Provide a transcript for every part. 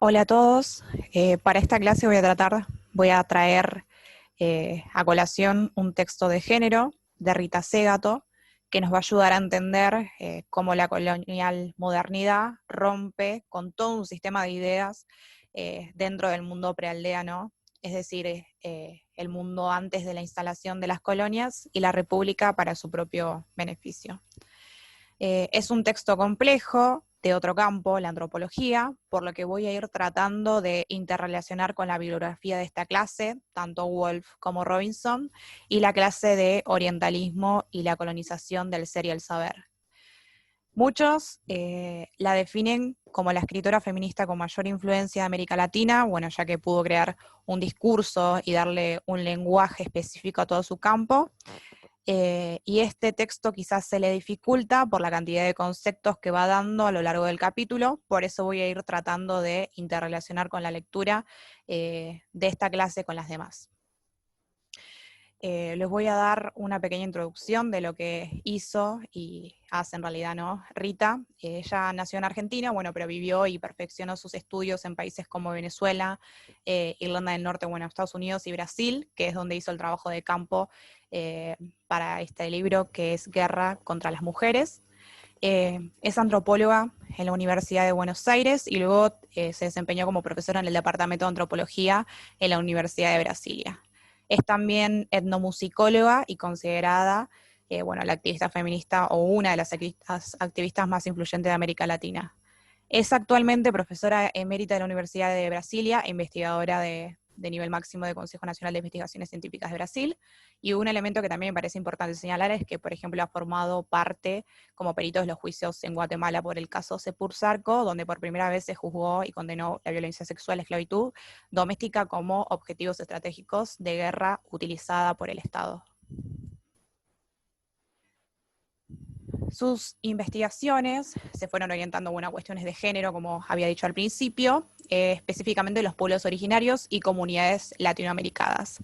Hola a todos. Para esta clase voy a traer a colación un texto de género de Rita Segato que nos va a ayudar a entender cómo la colonial modernidad rompe con todo un sistema de ideas dentro del mundo prealdeano, es decir, el mundo antes de la instalación de las colonias y la república para su propio beneficio. Es un texto complejo de otro campo, la antropología, por lo que voy a ir tratando de interrelacionar con la bibliografía de esta clase, tanto Woolf como Robinson, y la clase de orientalismo y la colonización del ser y el saber. Muchos la definen como la escritora feminista con mayor influencia de América Latina, bueno, ya que pudo crear un discurso y darle un lenguaje específico a todo su campo. Y este texto quizás se le dificulta por la cantidad de conceptos que va dando a lo largo del capítulo, por eso voy a ir tratando de interrelacionar con la lectura de esta clase con las demás. Les voy a dar una pequeña introducción de lo que hizo y hace en realidad, ¿no? Rita. Ella nació en Argentina, bueno, pero vivió y perfeccionó sus estudios en países como Venezuela, Irlanda del Norte, bueno, Estados Unidos y Brasil, que es donde hizo el trabajo de campo para este libro que es Guerra contra las Mujeres. Es antropóloga en la Universidad de Buenos Aires y luego se desempeñó como profesora en el Departamento de Antropología en la Universidad de Brasilia. Es también etnomusicóloga y considerada bueno, la activista feminista o una de las activistas más influyentes de América Latina. Es actualmente profesora emérita de la Universidad de Brasilia e investigadora de nivel máximo del Consejo Nacional de Investigaciones Científicas de Brasil. Y un elemento que también me parece importante señalar es que, por ejemplo, ha formado parte como perito de los juicios en Guatemala por el caso Sepur Zarco, donde por primera vez se juzgó y condenó la violencia sexual, la esclavitud doméstica como objetivos estratégicos de guerra utilizada por el Estado. Sus investigaciones se fueron orientando bueno, a cuestiones de género, como había dicho al principio, específicamente los pueblos originarios y comunidades latinoamericanas,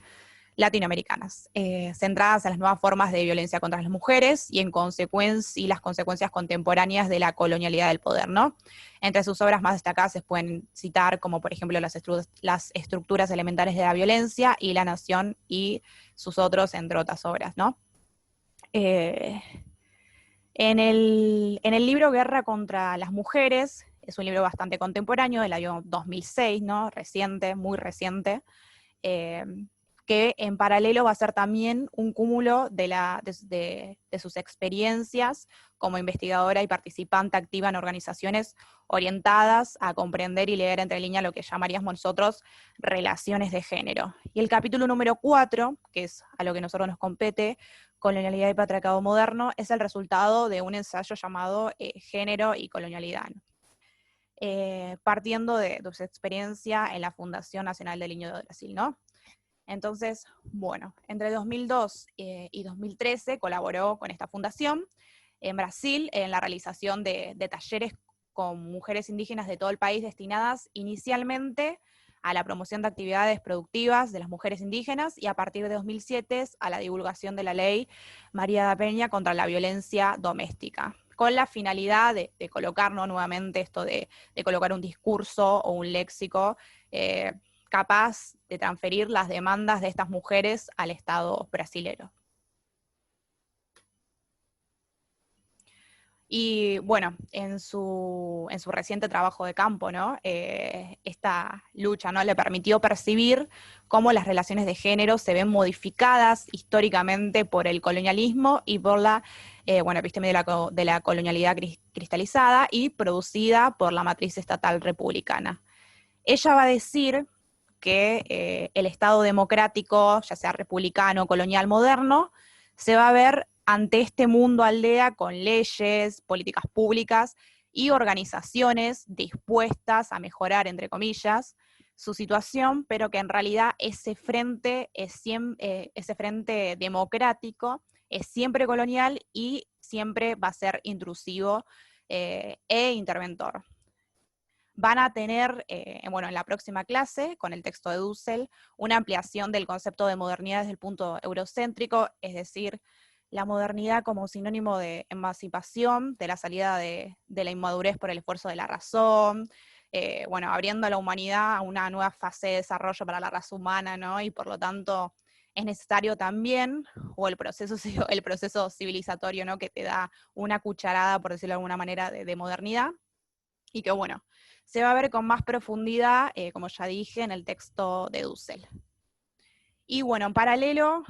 centradas en las nuevas formas de violencia contra las mujeres y y las consecuencias contemporáneas de la colonialidad del poder, ¿no? Entre sus obras más destacadas se pueden citar como por ejemplo las estructuras elementales de la violencia y La Nación y sus otros, entre otras obras, ¿no? Eh, en el libro Guerra contra las Mujeres, es un libro bastante contemporáneo, del año 2006, ¿no? Reciente, muy reciente, eh, que en paralelo va a ser también un cúmulo de sus experiencias como investigadora y participante activa en organizaciones orientadas a comprender y leer entre líneas lo que llamaríamos nosotros relaciones de género. Y el capítulo número 4, que es a lo que a nosotros nos compete, colonialidad y patriarcado moderno, es el resultado de un ensayo llamado Género y colonialidad, partiendo de su experiencia en la Fundación Nacional del Niño de Brasil, ¿no? Entonces, bueno, entre 2002 y 2013 colaboró con esta fundación en Brasil en la realización de talleres con mujeres indígenas de todo el país destinadas inicialmente a la promoción de actividades productivas de las mujeres indígenas y a partir de 2007 a la divulgación de la ley María da Peña contra la violencia doméstica, con la finalidad de colocar, ¿no? Nuevamente esto de colocar un discurso o un léxico capaz de transferir las demandas de estas mujeres al Estado brasilero. Y bueno, en su reciente trabajo de campo, ¿no? Esta lucha, ¿no? Le permitió percibir cómo las relaciones de género se ven modificadas históricamente por el colonialismo y por la bueno, episteme de la colonialidad cristalizada y producida por la matriz estatal republicana. Ella va a decir que el Estado democrático, ya sea republicano, colonial, moderno, se va a ver ante este mundo aldea con leyes, políticas públicas y organizaciones dispuestas a mejorar, entre comillas, su situación, pero que en realidad ese frente democrático es siempre colonial y siempre va a ser intrusivo e interventor. Van a tener, bueno, en la próxima clase, con el texto de Dussel, una ampliación del concepto de modernidad desde el punto eurocéntrico, es decir, la modernidad como sinónimo de emancipación, de la salida de la inmadurez por el esfuerzo de la razón, bueno, abriendo a la humanidad a una nueva fase de desarrollo para la raza humana, ¿no? Y por lo tanto es necesario también, o el proceso civilizatorio, ¿no? Que te da una cucharada, por decirlo de alguna manera, de modernidad, y que bueno, se va a ver con más profundidad, como ya dije, en el texto de Dussel. Y bueno, en paralelo,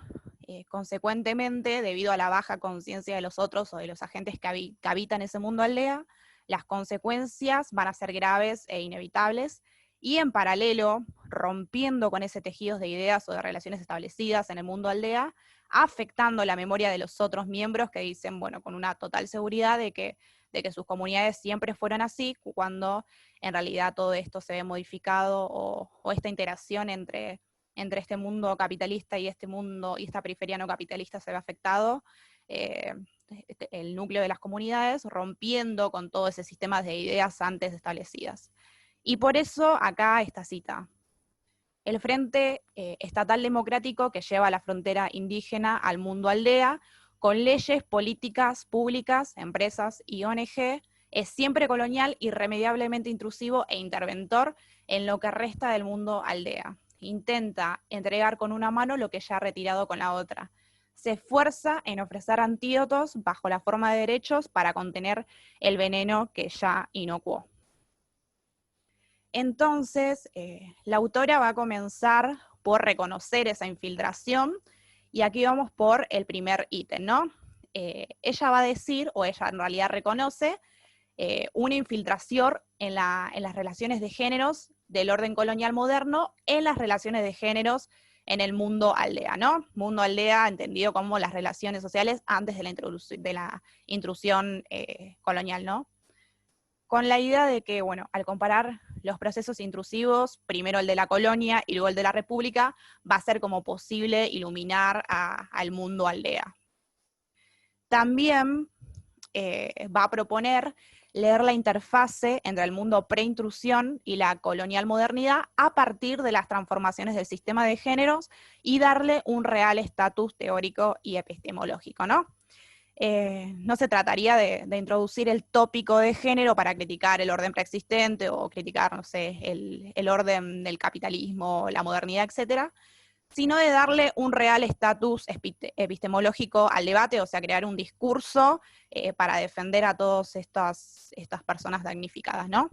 consecuentemente, debido a la baja conciencia de los otros o de los agentes que habitan ese mundo aldea, las consecuencias van a ser graves e inevitables, y en paralelo, rompiendo con ese tejido de ideas o de relaciones establecidas en el mundo aldea, afectando la memoria de los otros miembros que dicen, bueno, con una total seguridad de que sus comunidades siempre fueron así, cuando en realidad todo esto se ve modificado, o esta interacción entre este mundo capitalista y este mundo y esta periferia no capitalista se ve afectado, el núcleo de las comunidades, rompiendo con todo ese sistema de ideas antes establecidas. Y por eso acá esta cita: el Frente Estatal Democrático que lleva la frontera indígena al mundo aldea, con leyes, políticas públicas, empresas y ONG, es siempre colonial, irremediablemente intrusivo e interventor en lo que resta del mundo aldea. Intenta entregar con una mano lo que ya ha retirado con la otra. Se esfuerza en ofrecer antídotos bajo la forma de derechos para contener el veneno que ya inocuó. Entonces, la autora va a comenzar por reconocer esa infiltración, y aquí vamos por el primer ítem, ¿no? Ella va a decir, o ella en realidad reconoce, una infiltración en las relaciones de géneros del orden colonial moderno, en las relaciones de géneros en el mundo aldea, ¿no? Mundo aldea entendido como las relaciones sociales antes de la intrusión colonial, ¿no? Con la idea de que, bueno, al comparar los procesos intrusivos, primero el de la colonia y luego el de la república, va a ser como posible iluminar al mundo aldea. También va a proponer leer la interfase entre el mundo pre-intrusión y la colonial modernidad a partir de las transformaciones del sistema de géneros y darle un real estatus teórico y epistemológico, ¿no? No se trataría de introducir el tópico de género para criticar el orden preexistente o criticar, no sé, el orden del capitalismo, la modernidad, etcétera, sino de darle un real estatus epistemológico al debate, o sea, crear un discurso para defender a todas estas personas damnificadas, ¿no?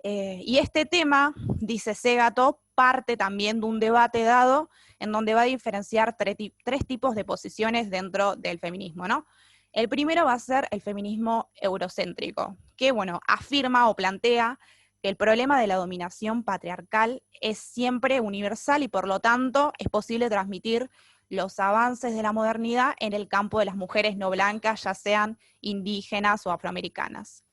Y este tema, dice Segato, parte también de un debate dado en donde va a diferenciar tres tipos de posiciones dentro del feminismo, ¿no? El primero va a ser el feminismo eurocéntrico, que, bueno, afirma o plantea que el problema de la dominación patriarcal es siempre universal y por lo tanto es posible transmitir los avances de la modernidad en el campo de las mujeres no blancas, ya sean indígenas o afroamericanas,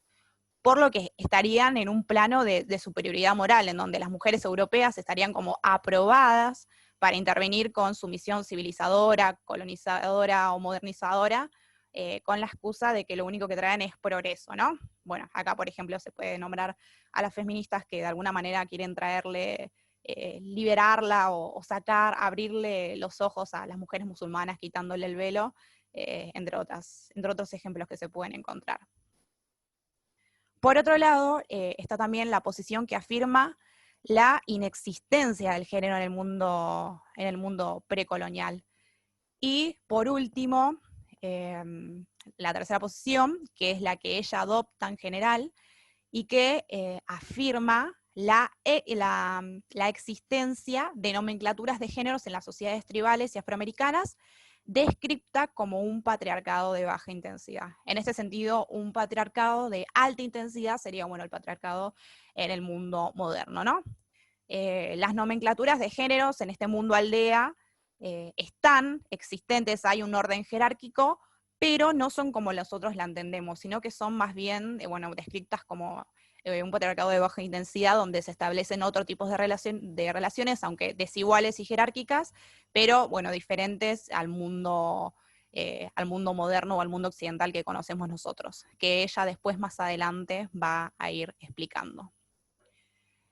por lo que estarían en un plano de superioridad moral, en donde las mujeres europeas estarían como aprobadas para intervenir con su misión civilizadora, colonizadora o modernizadora, con la excusa de que lo único que traen es progreso, ¿no? Bueno, acá por ejemplo se puede nombrar a las feministas que de alguna manera quieren traerle, liberarla o sacar, abrirle los ojos a las mujeres musulmanas quitándole el velo, entre otros ejemplos que se pueden encontrar. Por otro lado, está también la posición que afirma la inexistencia del género en el mundo precolonial. Y por último, la tercera posición, que es la que ella adopta en general, y que afirma la existencia de nomenclaturas de géneros en las sociedades tribales y afroamericanas, descripta como un patriarcado de baja intensidad. En ese sentido, un patriarcado de alta intensidad sería, bueno, el patriarcado en el mundo moderno, ¿no? Las nomenclaturas de géneros en este mundo aldea están existentes, hay un orden jerárquico, pero no son como nosotros la entendemos, sino que son más bien, bueno, descritas como un patriarcado de baja intensidad, donde se establecen otros tipos de relaciones, aunque desiguales y jerárquicas, pero bueno, diferentes al mundo moderno o al mundo occidental que conocemos nosotros, que ella después más adelante va a ir explicando.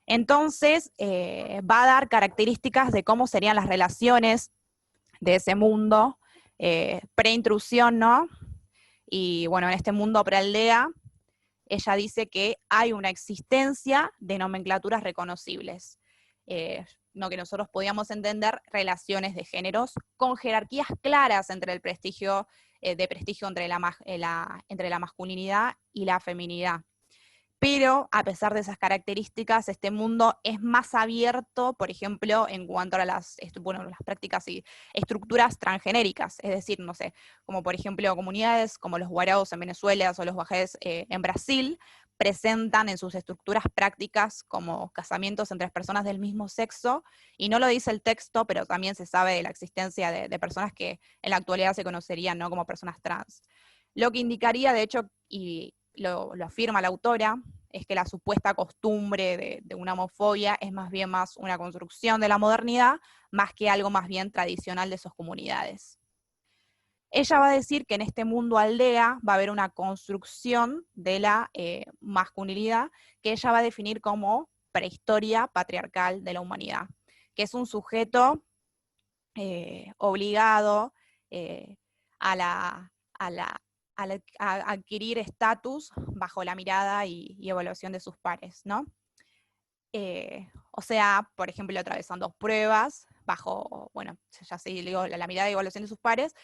Entonces, va a dar características de cómo serían las relaciones de ese mundo pre-intrusión, ¿no? Y bueno, en este mundo prealdea, ella dice que hay una existencia de nomenclaturas reconocibles. No que nosotros podíamos entender relaciones de géneros con jerarquías claras entre el prestigio, de prestigio entre la masculinidad y la feminidad. Pero a pesar de esas características, este mundo es más abierto, por ejemplo, en cuanto a las prácticas y estructuras transgenéricas, es decir, no sé, como por ejemplo comunidades como los guaraos en Venezuela o los bajés en Brasil, presentan en sus estructuras prácticas como casamientos entre personas del mismo sexo, y no lo dice el texto, pero también se sabe de la existencia de personas que en la actualidad se conocerían, ¿no?, como personas trans. Lo que indicaría, de hecho, y lo afirma la autora, es que la supuesta costumbre de una homofobia es más bien más una construcción de la modernidad, más que algo más bien tradicional de sus comunidades. Ella va a decir que en este mundo aldea va a haber una construcción de la masculinidad que ella va a definir como prehistoria patriarcal de la humanidad, que es un sujeto obligado a la, a la a adquirir estatus bajo la mirada y evaluación de sus pares, ¿no? O sea, por ejemplo, atravesando pruebas bajo, bueno, ya sé, digo, la mirada y evaluación de sus pares,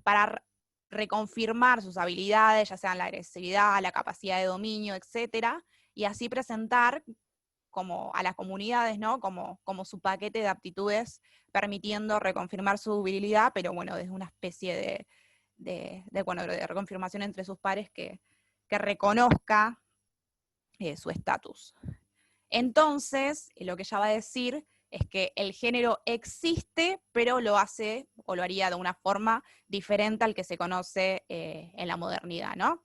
para reconfirmar sus habilidades, ya sean la agresividad, la capacidad de dominio, etcétera, y así presentar como a las comunidades, ¿no?, como su paquete de aptitudes, permitiendo reconfirmar su virilidad, pero bueno, desde una especie de reconfirmación entre sus pares que reconozca su estatus. Entonces, lo que ella va a decir es que el género existe, pero lo hace, o lo haría de una forma diferente al que se conoce en la modernidad, ¿no?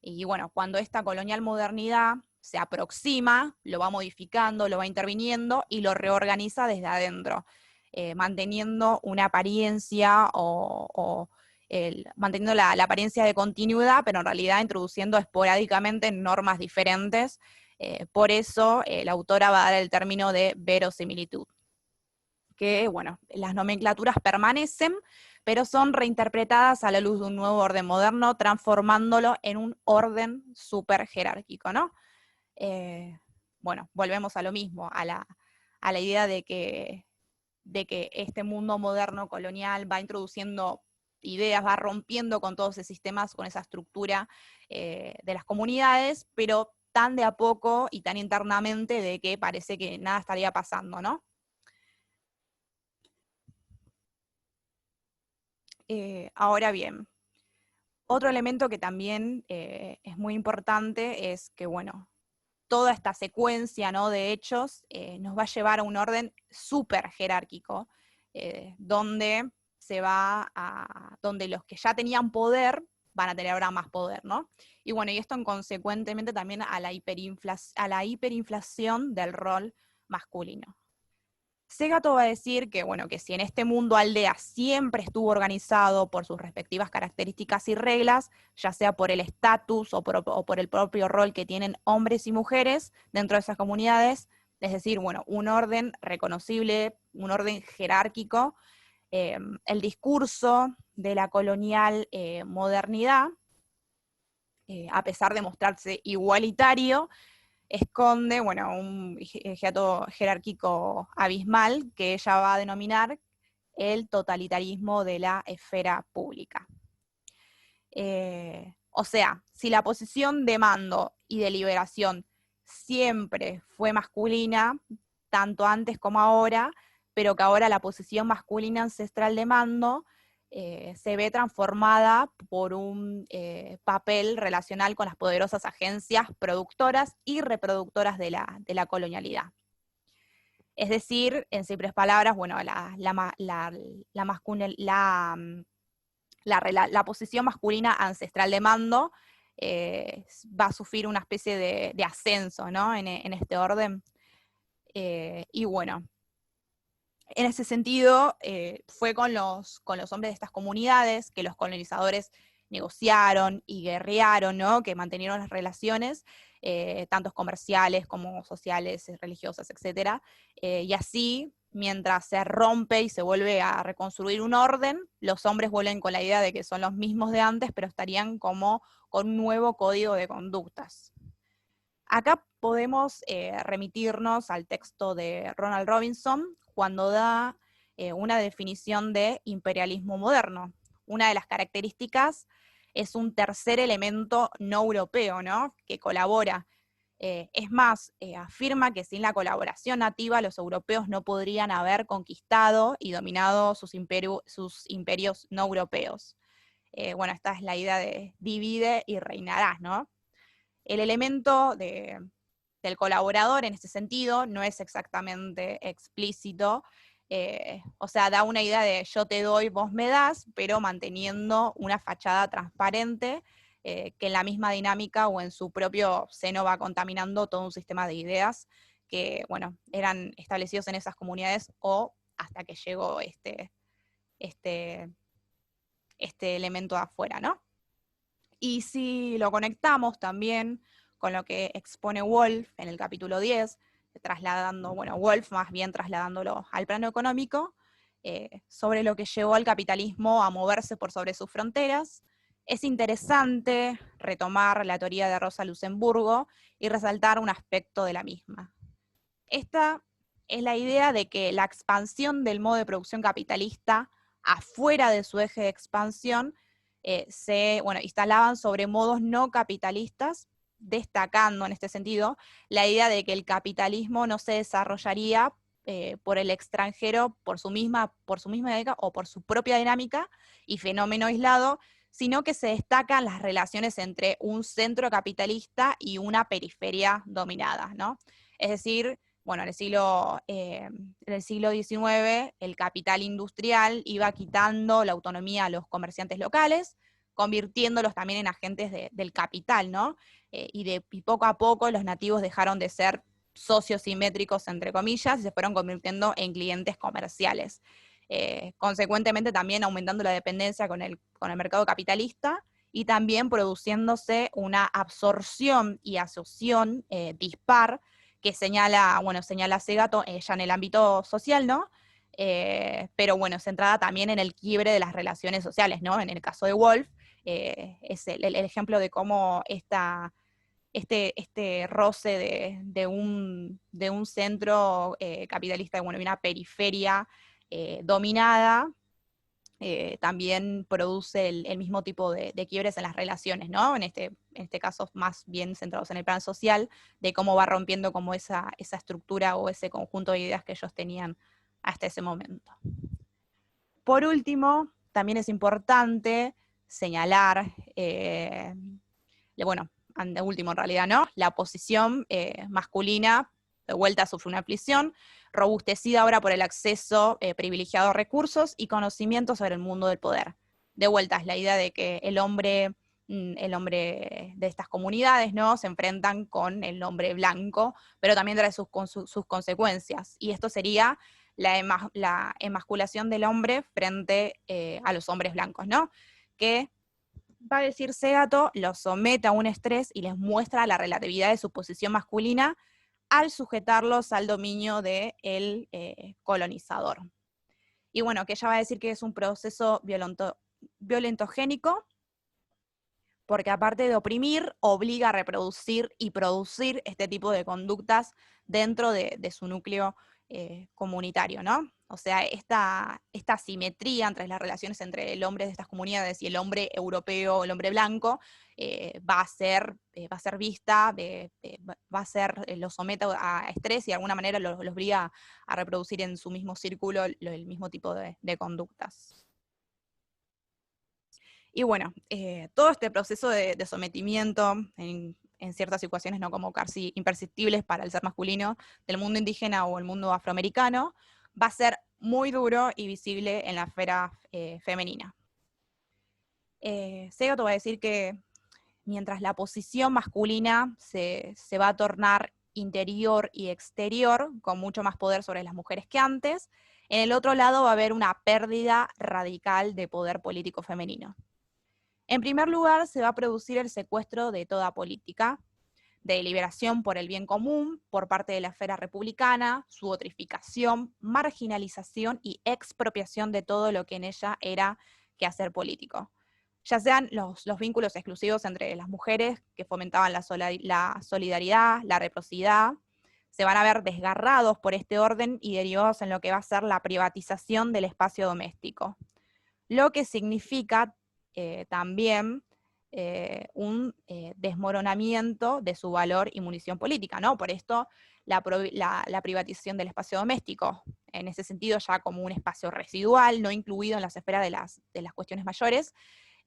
Y bueno, cuando esta colonial modernidad se aproxima, lo va modificando, lo va interviniendo y lo reorganiza desde adentro, manteniendo una apariencia manteniendo la apariencia de continuidad, pero en realidad introduciendo esporádicamente normas diferentes. Por eso la autora va a dar el término de verosimilitud, que bueno, las nomenclaturas permanecen, pero son reinterpretadas a la luz de un nuevo orden moderno, transformándolo en un orden súper jerárquico, ¿no? Bueno, volvemos a lo mismo, a la idea de que este mundo moderno colonial va introduciendo ideas, va rompiendo con todos esos sistemas, con esa estructura de las comunidades, pero tan de a poco y tan internamente de que parece que nada estaría pasando, ¿no? Ahora bien, otro elemento que también es muy importante es que, bueno, toda esta secuencia, ¿no?, de hechos nos va a llevar a un orden súper jerárquico, donde donde los que ya tenían poder van a tener ahora más poder, ¿no? Y bueno, y esto consecuentemente también a la hiperinflación del rol masculino. Segato va a decir que, bueno, que si en este mundo aldea siempre estuvo organizado por sus respectivas características y reglas, ya sea por el estatus o por el propio rol que tienen hombres y mujeres dentro de esas comunidades, es decir, bueno, un orden reconocible, un orden jerárquico, el discurso de la colonial modernidad, a pesar de mostrarse igualitario, esconde, bueno, un hiato jerárquico abismal que ella va a denominar el totalitarismo de la esfera pública. O sea, si la posición de mando y de liberación siempre fue masculina, tanto antes como ahora, pero que ahora la posición masculina ancestral de mando se ve transformada por un papel relacional con las poderosas agencias productoras y reproductoras de la colonialidad. Es decir, en simples palabras, bueno, la posición masculina ancestral de mando va a sufrir una especie de ascenso, ¿no?, en este orden. Y bueno, en ese sentido, fue con los hombres de estas comunidades que los colonizadores negociaron y guerrearon, ¿no?, que mantenieron las relaciones, tanto comerciales como sociales, religiosas, etc. Y así, mientras se rompe y se vuelve a reconstruir un orden, los hombres vuelven con la idea de que son los mismos de antes, pero estarían como con un nuevo código de conductas. Acá podemos remitirnos al texto de Ronald Robinson cuando da una definición de imperialismo moderno. Una de las características es un tercer elemento no europeo, ¿no?, que colabora. Es más, afirma que sin la colaboración nativa los europeos no podrían haber conquistado y dominado sus imperios no europeos. Bueno, esta es la idea de divide y reinarás, ¿no? El elemento del colaborador en este sentido no es exactamente explícito, o sea, da una idea de yo te doy, vos me das, pero manteniendo una fachada transparente que en la misma dinámica o en su propio seno va contaminando todo un sistema de ideas que, bueno, eran establecidos en esas comunidades o hasta que llegó este elemento de afuera, ¿no? Y si lo conectamos también con lo que expone Wolf en el capítulo 10, Wolf más bien trasladándolo al plano económico, sobre lo que llevó al capitalismo a moverse por sobre sus fronteras, es interesante retomar la teoría de Rosa Luxemburgo y resaltar un aspecto de la misma. Esta es la idea de que la expansión del modo de producción capitalista afuera de su eje de expansión se instalaban sobre modos no capitalistas, destacando en este sentido la idea de que el capitalismo no se desarrollaría por el extranjero por su misma dinámica o por su propia dinámica y fenómeno aislado, sino que se destacan las relaciones entre un centro capitalista y una periferia dominada, ¿no? Es decir, bueno, en el siglo XIX el capital industrial iba quitando la autonomía a los comerciantes locales, convirtiéndolos también en agentes del capital, ¿no? Y poco a poco los nativos dejaron de ser socios simétricos, entre comillas, y se fueron convirtiendo en clientes comerciales. Consecuentemente también aumentando la dependencia con el mercado capitalista y también produciéndose una absorción y asociación dispar que señala Segato ya en el ámbito social, ¿no? Pero bueno, centrada también en el quiebre de las relaciones sociales, ¿no? En el caso de Wolf, es el ejemplo de cómo este roce de un centro capitalista, y una periferia dominada, también produce el mismo tipo de quiebres en las relaciones, ¿no? En este caso más bien centrados en el plan social, de cómo va rompiendo como esa estructura o ese conjunto de ideas que ellos tenían hasta ese momento. Por último, también es importante señalar, de último en realidad, ¿no?, la posición masculina, de vuelta sufre una aflicción, robustecida ahora por el acceso privilegiado a recursos y conocimientos sobre el mundo del poder. De vuelta es la idea de que el hombre de estas comunidades, ¿no?, se enfrentan con el hombre blanco, pero también trae sus consecuencias. Y esto sería la emasculación del hombre frente a los hombres blancos, ¿no?, que va a decir Segato, los somete a un estrés y les muestra la relatividad de su posición masculina al sujetarlos al dominio del colonizador. Y bueno, que ella va a decir que es un proceso violentogénico, porque aparte de oprimir, obliga a reproducir y producir este tipo de conductas dentro de su núcleo comunitario, ¿no? O sea, esta asimetría entre las relaciones entre el hombre de estas comunidades y el hombre europeo, el hombre blanco, va a ser vista, los somete a estrés y de alguna manera los obliga a reproducir en su mismo círculo el mismo tipo de conductas. Y bueno, todo este proceso de sometimiento en ciertas situaciones no como casi imperceptibles para el ser masculino del mundo indígena o el mundo afroamericano, va a ser muy duro y visible en la esfera femenina. Segato va a decir que mientras la posición masculina se va a tornar interior y exterior, con mucho más poder sobre las mujeres que antes, en el otro lado va a haber una pérdida radical de poder político femenino. En primer lugar, se va a producir el secuestro de toda política, de deliberación por el bien común por parte de la esfera republicana, su otrificación, marginalización y expropiación de todo lo que en ella era quehacer político. ya sean los vínculos exclusivos entre las mujeres que fomentaban la solidaridad, la reciprocidad, se van a ver desgarrados por este orden y derivados en lo que va a ser la privatización del espacio doméstico, lo que significa también un desmoronamiento de su valor y munición política, ¿no? Por esto la privatización del espacio doméstico, en ese sentido ya como un espacio residual, no incluido en las esferas de las cuestiones mayores,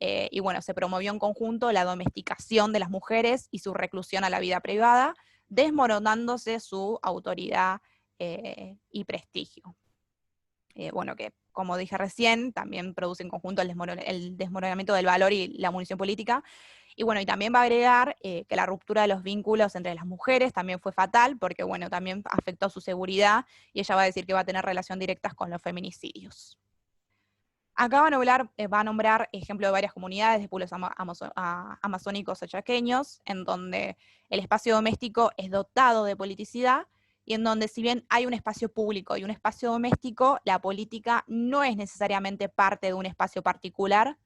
y bueno, se promovió en conjunto la domesticación de las mujeres y su reclusión a la vida privada, desmoronándose su autoridad y prestigio. Bueno, que como dije recién, también produce en conjunto el desmoronamiento del valor y la munición política. Y bueno, y también va a agregar que la ruptura de los vínculos entre las mujeres también fue fatal, porque bueno, también afectó su seguridad, y ella va a decir que va a tener relación directa con los feminicidios. Acá va a nombrar ejemplo de varias comunidades de pueblos amazónicos o chaqueños, en donde el espacio doméstico es dotado de politicidad, y en donde si bien hay un espacio público y un espacio doméstico, la política no es necesariamente parte de un espacio particular,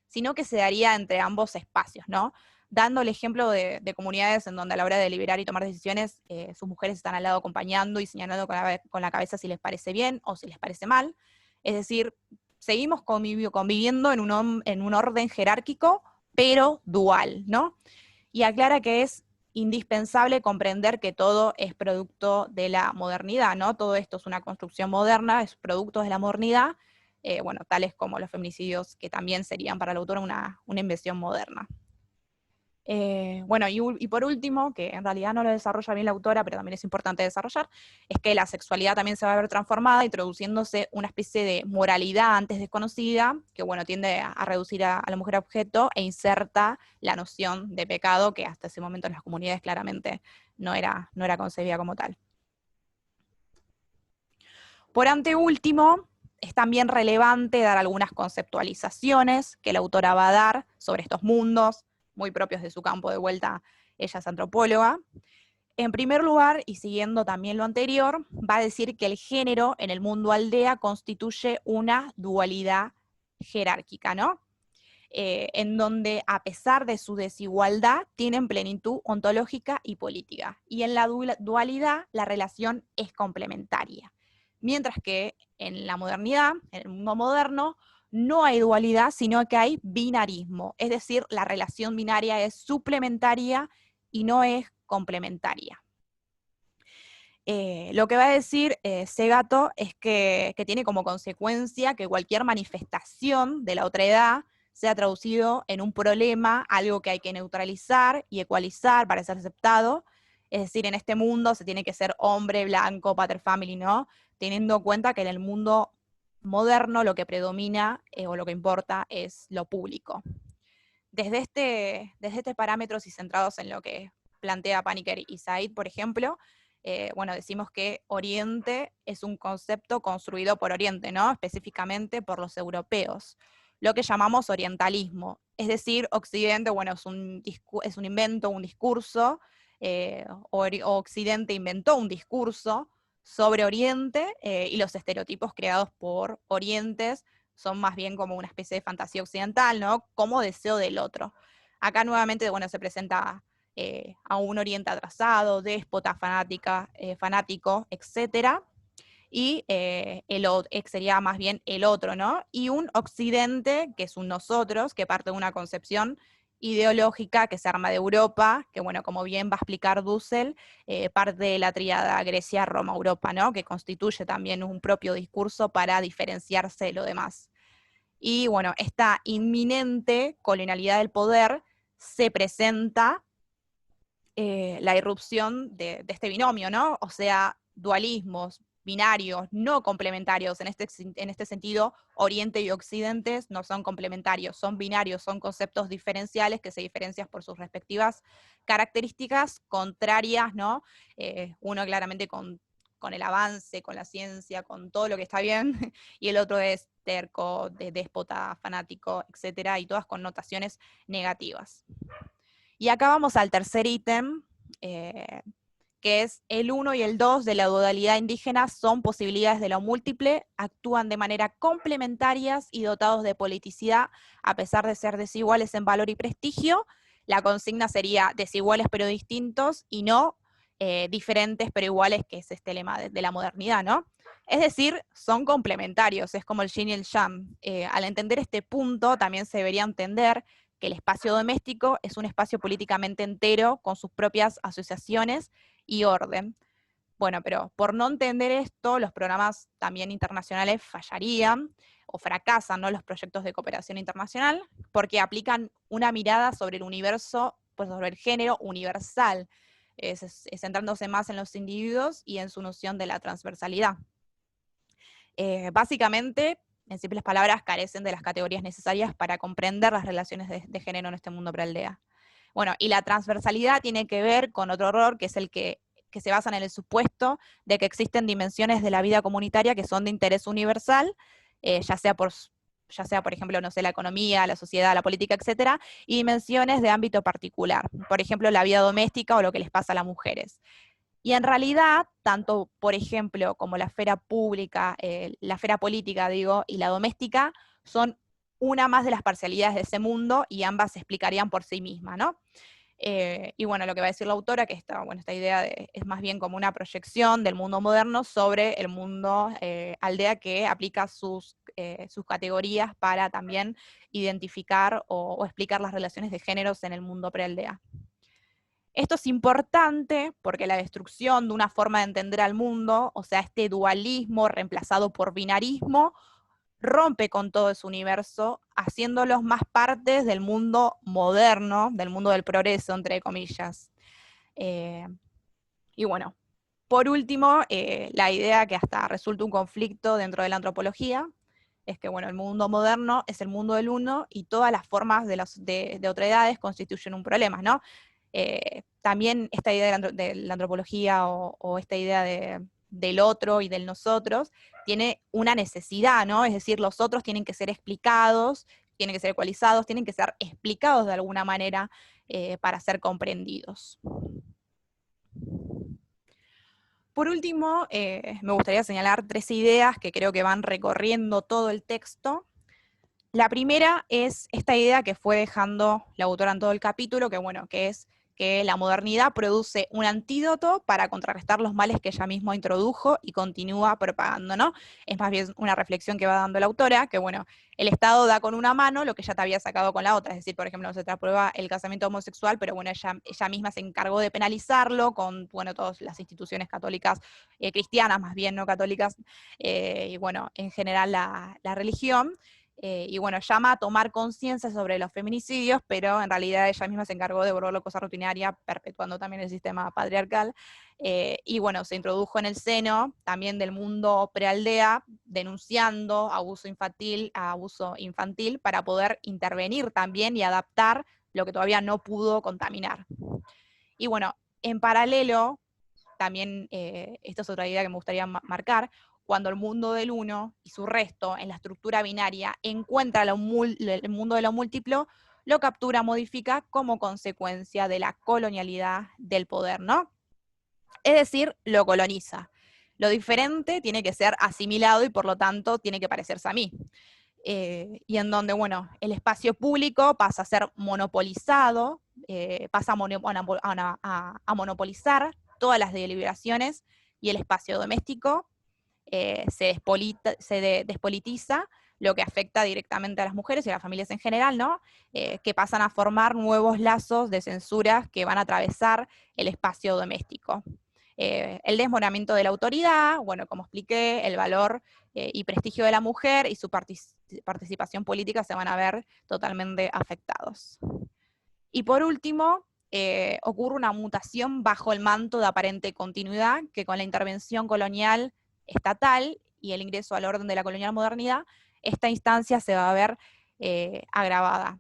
sino que se daría entre ambos espacios, ¿no? Dando el ejemplo de comunidades en donde a la hora de deliberar y tomar decisiones, sus mujeres están al lado acompañando y señalando con la cabeza si les parece bien o si les parece mal. Es decir, seguimos conviviendo en un orden jerárquico, pero dual, ¿no? Y aclara que es indispensable comprender que todo es producto de la modernidad, ¿no? Todo esto es una construcción moderna, es producto de la modernidad, bueno, tales como los feminicidios, que también serían para la autora una invención moderna. Bueno, y por último, que en realidad no lo desarrolla bien la autora, pero también es importante desarrollar, es que la sexualidad también se va a ver transformada, introduciéndose una especie de moralidad antes desconocida, que bueno, tiende a reducir a la mujer a objeto e inserta la noción de pecado, que hasta ese momento en las comunidades claramente no era concebida como tal. Por anteúltimo, es también relevante dar algunas conceptualizaciones que la autora va a dar sobre estos mundos, muy propios de su campo, de vuelta, ella es antropóloga. En primer lugar, y siguiendo también lo anterior, va a decir que el género en el mundo aldea constituye una dualidad jerárquica, ¿no? En donde, a pesar de su desigualdad, tienen plenitud ontológica y política. Y en la dualidad, la relación es complementaria. Mientras que en la modernidad, en el mundo moderno, no hay dualidad, sino que hay binarismo. Es decir, la relación binaria es suplementaria y no es complementaria. Lo que va a decir Segato es que tiene como consecuencia que cualquier manifestación de la otredad sea traducido en un problema, algo que hay que neutralizar y ecualizar para ser aceptado. Es decir, en este mundo se tiene que ser hombre, blanco, paterfamily, ¿no? Teniendo en cuenta que en el mundo moderno lo que predomina o lo que importa es lo público. Desde este parámetro y centrados en lo que plantea Paniker y Said, por ejemplo, bueno, decimos que Oriente es un concepto construido por Oriente, ¿no? Específicamente por los europeos, lo que llamamos orientalismo. Es decir, Occidente, bueno, es un invento, un discurso, Occidente inventó un discurso sobre Oriente, y los estereotipos creados por Orientes son más bien como una especie de fantasía occidental, ¿no? Como deseo del otro. Acá nuevamente, bueno, se presenta a un Oriente atrasado, déspota, fanático, etc. Y sería más bien el otro, ¿no? Y un Occidente, que es un nosotros, que parte de una concepción ideológica que se arma de Europa, que bueno, como bien va a explicar Dussel, parte de la tríada Grecia, Roma, Europa, ¿no? Que constituye también un propio discurso para diferenciarse de lo demás. Y bueno, esta inminente colonialidad del poder se presenta la irrupción de este binomio, ¿no? O sea, dualismos, binarios, no complementarios. En este sentido, Oriente y Occidente no son complementarios, son binarios, son conceptos diferenciales que se diferencian por sus respectivas características contrarias, ¿no? Uno claramente con el avance, con la ciencia, con todo lo que está bien, y el otro es terco, déspota, fanático, etcétera, y todas connotaciones negativas. Y acá vamos al tercer ítem, que es el 1 y el 2 de la dualidad indígena son posibilidades de lo múltiple, actúan de manera complementarias y dotados de politicidad, a pesar de ser desiguales en valor y prestigio. La consigna sería desiguales pero distintos, y no diferentes pero iguales, que es este lema de la modernidad, ¿no? Es decir, son complementarios, es como el yin y el yang. Al entender este punto, también se debería entender que el espacio doméstico es un espacio políticamente entero, con sus propias asociaciones y orden. Bueno, pero por no entender esto, los programas también internacionales fallarían o fracasan, ¿no?, los proyectos de cooperación internacional, porque aplican una mirada sobre el universo, pues sobre el género universal, centrándose más en los individuos y en su noción de la transversalidad. Básicamente, en simples palabras, carecen de las categorías necesarias para comprender las relaciones de género en este mundo prealdea. Bueno, y la transversalidad tiene que ver con otro error, que es el que se basa en el supuesto de que existen dimensiones de la vida comunitaria que son de interés universal, ya sea, por ejemplo, no sé, la economía, la sociedad, la política, etcétera, y dimensiones de ámbito particular, por ejemplo, la vida doméstica o lo que les pasa a las mujeres. Y en realidad, tanto, por ejemplo, como la esfera pública, la esfera política, digo, y la doméstica, son una más de las parcialidades de ese mundo, y ambas se explicarían por sí mismas, ¿no? Y bueno, lo que va a decir la autora, que esta idea es más bien como una proyección del mundo moderno sobre el mundo aldea, que aplica sus categorías para también identificar o explicar las relaciones de géneros en el mundo prealdea. Esto es importante porque la destrucción de una forma de entender al mundo, o sea, este dualismo reemplazado por binarismo, rompe con todo ese universo, haciéndolos más partes del mundo moderno, del mundo del progreso, entre comillas. Y bueno, por último, la idea que hasta resulta un conflicto dentro de la antropología, es que, bueno, el mundo moderno es el mundo del uno, y todas las formas de otredades constituyen un problema, ¿no? También esta idea de la antropología, o esta idea del otro y del nosotros, tiene una necesidad, ¿no? Es decir, los otros tienen que ser explicados, tienen que ser ecualizados, tienen que ser explicados de alguna manera para ser comprendidos. Por último, me gustaría señalar 3 ideas que creo que van recorriendo todo el texto. La primera es esta idea que fue dejando la autora en todo el capítulo, que es que la modernidad produce un antídoto para contrarrestar los males que ella misma introdujo y continúa propagando, ¿no? Es más bien una reflexión que va dando la autora, que bueno, el Estado da con una mano lo que ya te había sacado con la otra, es decir, por ejemplo, se te aprueba el casamiento homosexual, pero bueno, ella misma se encargó de penalizarlo con, bueno, todas las instituciones católicas, cristianas más bien, no católicas, y bueno, en general la religión. Y bueno, llama a tomar conciencia sobre los feminicidios, pero en realidad ella misma se encargó de volverlo cosa rutinaria, perpetuando también el sistema patriarcal. Y bueno, se introdujo en el seno también del mundo prealdea, denunciando abuso infantil para poder intervenir también y adaptar lo que todavía no pudo contaminar. Y bueno, en paralelo, también, esta es otra idea que me gustaría marcar, cuando el mundo del uno y su resto en la estructura binaria encuentra el mundo de lo múltiplo, lo captura, modifica como consecuencia de la colonialidad del poder, ¿no? Es decir, lo coloniza. Lo diferente tiene que ser asimilado y por lo tanto tiene que parecerse a mí. Y en donde, bueno, el espacio público pasa a ser monopolizado, pasa a monopolizar todas las deliberaciones, y el espacio doméstico se despolitiza, lo que afecta directamente a las mujeres y a las familias en general, ¿no? Que pasan a formar nuevos lazos de censuras que van a atravesar el espacio doméstico. El desmoronamiento de la autoridad, bueno, como expliqué, el valor y prestigio de la mujer y su participación política se van a ver totalmente afectados. Y por último, ocurre una mutación bajo el manto de aparente continuidad, que con la intervención colonial estatal y el ingreso al orden de la colonial modernidad, esta instancia se va a ver agravada.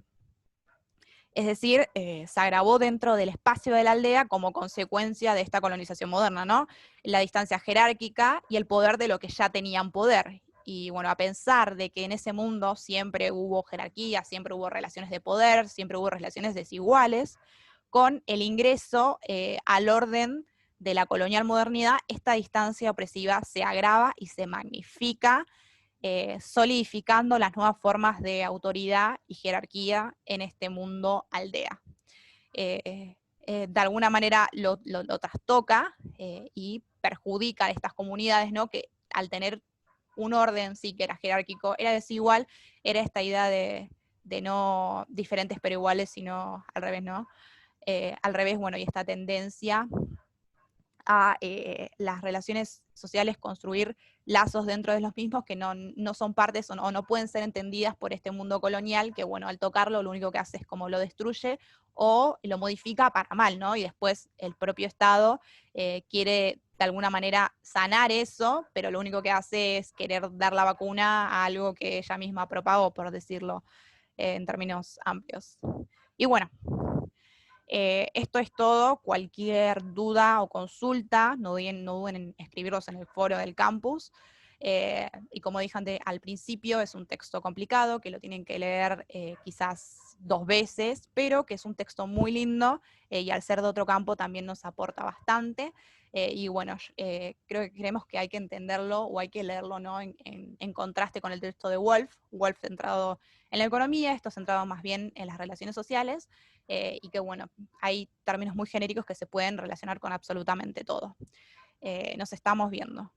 Es decir, se agravó dentro del espacio de la aldea como consecuencia de esta colonización moderna, ¿no? La distancia jerárquica y el poder de lo que ya tenían poder. Y bueno, a pensar de que en ese mundo siempre hubo jerarquía, siempre hubo relaciones de poder, siempre hubo relaciones desiguales, con el ingreso al orden de la colonial modernidad, esta distancia opresiva se agrava y se magnifica, solidificando las nuevas formas de autoridad y jerarquía en este mundo aldea. De alguna manera lo trastoca y perjudica a estas comunidades, ¿no? Que al tener un orden sí que era jerárquico, era desigual, era esta idea de no diferentes pero iguales, sino al revés, ¿no? Al revés, bueno, y esta tendencia a las relaciones sociales construir lazos dentro de los mismos que no son partes o no pueden ser entendidas por este mundo colonial que, bueno, al tocarlo lo único que hace es como lo destruye o lo modifica para mal, ¿no? Y después el propio Estado quiere de alguna manera sanar eso, pero lo único que hace es querer dar la vacuna a algo que ella misma propagó, por decirlo en términos amplios. Y bueno, esto es todo. Cualquier duda o consulta, no duden en escribirlos en el foro del campus. Y como dije al principio, es un texto complicado, que lo tienen que leer quizás 2 veces, pero que es un texto muy lindo y al ser de otro campo también nos aporta bastante. Y bueno, creemos que hay que entenderlo o hay que leerlo, ¿no? En contraste con el texto de Wolf centrado en la economía, esto centrado más bien en las relaciones sociales, y que bueno, hay términos muy genéricos que se pueden relacionar con absolutamente todo. Nos estamos viendo.